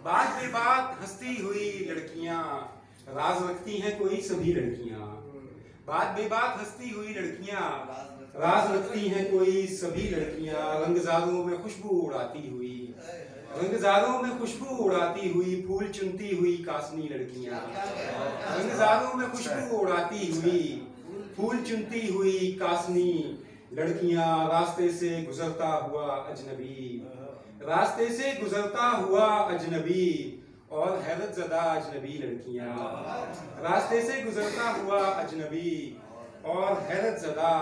बात बे बात हंसती हुई लड़कियां राज रखती हैं कोई सभी लड़कियां। बात बे बात हंसती हुई लड़कियां राज रखती हैं कोई सभी लड़कियां। रंगजारों में खुशबू उड़ाती हुई, रंगजारों में खुशबू उड़ाती हुई, फूल चुनती हुई कासनी लड़कियां। रंगजारों में खुशबू उड़ाती हुई, फूल चुनती हुई कासनी लड़कियां। रास्ते से गुजरता हुआ अजनबी, रास्ते से गुजरता हुआ अजनबी और हैरत ज़दा अजनबी लड़कियां। रास्ते से गुजरता हुआ अजनबी और हैरत ज़दा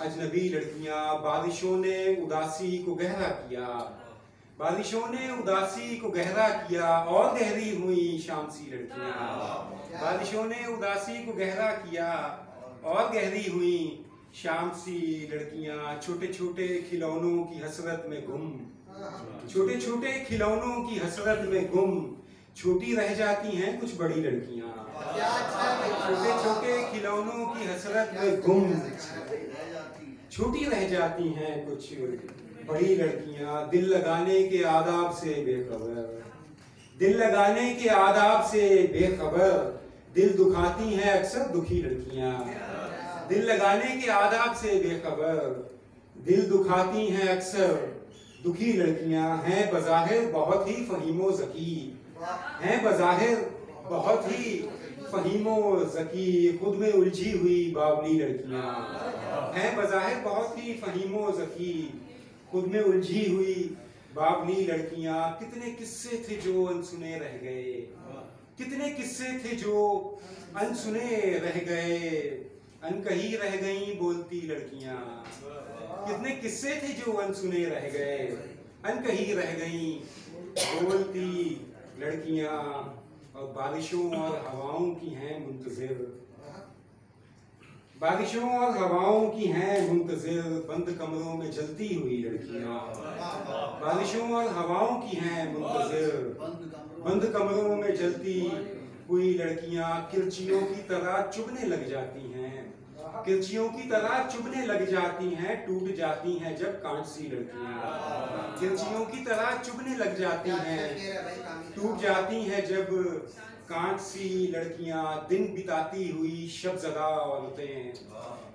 अजनबी लड़कियां। बारिशों ने उदासी को गहरा किया, बारिशों ने उदासी को गहरा किया और गहरी हुई शाम सी लड़कियां। बारिशों ने उदासी को गहरा किया और गहरी हुई शाम सी लड़कियां। छोटे छोटे खिलौनों की हसरत में गुम, छोटे छोटे खिलौनों की हसरत में गुम, छोटी रह जाती हैं कुछ बड़ी लड़कियां। छोटे छोटे खिलौनों की हसरत में गुम, छोटी रह जाती हैं कुछ बड़ी लड़कियां। दिल लगाने के आदाब से बेखबर, दिल लगाने के आदाब से बेखबर, दिल दुखाती हैं अक्सर दुखी लड़कियां। दिल लगाने के आदाब से बेखबर, दिल दुखाती हैं अक्सर दुखी लड़कियां। हैं बज़ाहिर बहुत ही फहीमो ज़की, हैं बज़ाहिर बहुत ही फहीमो ज़की, खुद में उलझी हुई बावली लड़कियां। हैं बज़ाहिर बहुत ही फहीमो ज़की, खुद में उलझी हुई बावली लड़कियां। कितने किस्से थे जो अनसुने रह गए, कितने किस्से थे जो अनसुने रह गए, अनकही रह गईं बोलती लड़कियां। कितने किस्से थे जो अनसुने रह गए, अनकही रह गईं बोलती लड़कियां। और बारिशों और हवाओं की हैं मुंतज़िर, बारिशों और हवाओं की हैं मुंतज़िर, बंद कमरों में जलती हुई लड़कियां। बारिशों और हवाओं की हैं मुंतज़िर, बंद कमरों में जलती हुई लड़कियां। किरचियों की तरह चुभने लग जाती हैं, किरचियों की तरह चुभने लग जाती हैं, टूट जाती हैं जब कांच सी लड़कियां। किरचियों की तरह चुभने लग जाती हैं, टूट जाती हैं जब कांच सी लड़कियां। दिन बिताती हुई शबज़दा औरतें,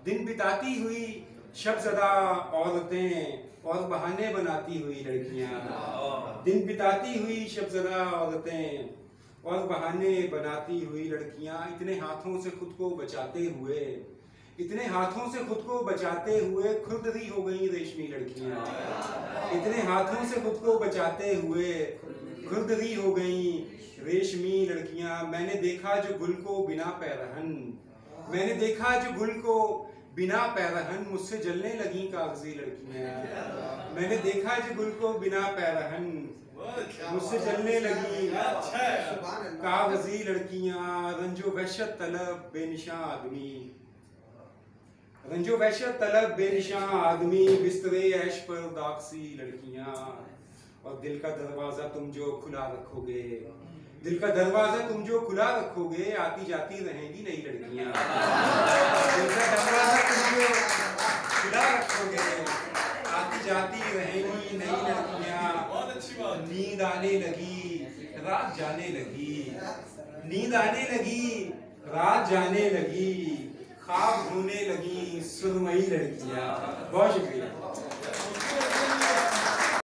दिन बिताती हुई शबज़दा औरतें और बहाने बनाती हुई लड़कियां। दिन बिताती हुई शबज़दा औरतें और बहाने बनाती हुई लड़कियां। इतने हाथों से खुद को बचाते हुए, इतने हाथों से खुद को बचाते हुए खुरदरी हो गई रेशमी लड़कियां। इतने हाथों से खुद को बचाते हुए खुरदरी हो गई रेशमी लड़कियां। मैंने देखा जो गुल को बिना पैरहन, मैंने देखा जो गुल को बिना पैरहन, मुझसे जलने लगी कागजी लड़कियां। मैंने देखा जो गुल को बिना पैरहन, मुझसे जलने लगी कागजी लड़कियां। रंजो वहशत तलब बेनिशां आदमी, रंजो वहशत तलब बेनिशां आदमी, बिस्तरे ऐश पर दागसी लड़कियां। और दिल का दरवाजा तुम जो खुला रखोगे, दिल का दरवाजा तुम जो खुला रखोगे, आती जाती रहेंगी नई लड़कियां। दिल का दरवाजा तुम जो खुला रखोगे, आती जाती रहेंगी नई लड़कियां। नींद आने लगी रात जाने लगी, नींद आने लगी रात जाने लगी, ख्वाब होने लगी सुरमई लड़कियां। बहुत शुक्रिया।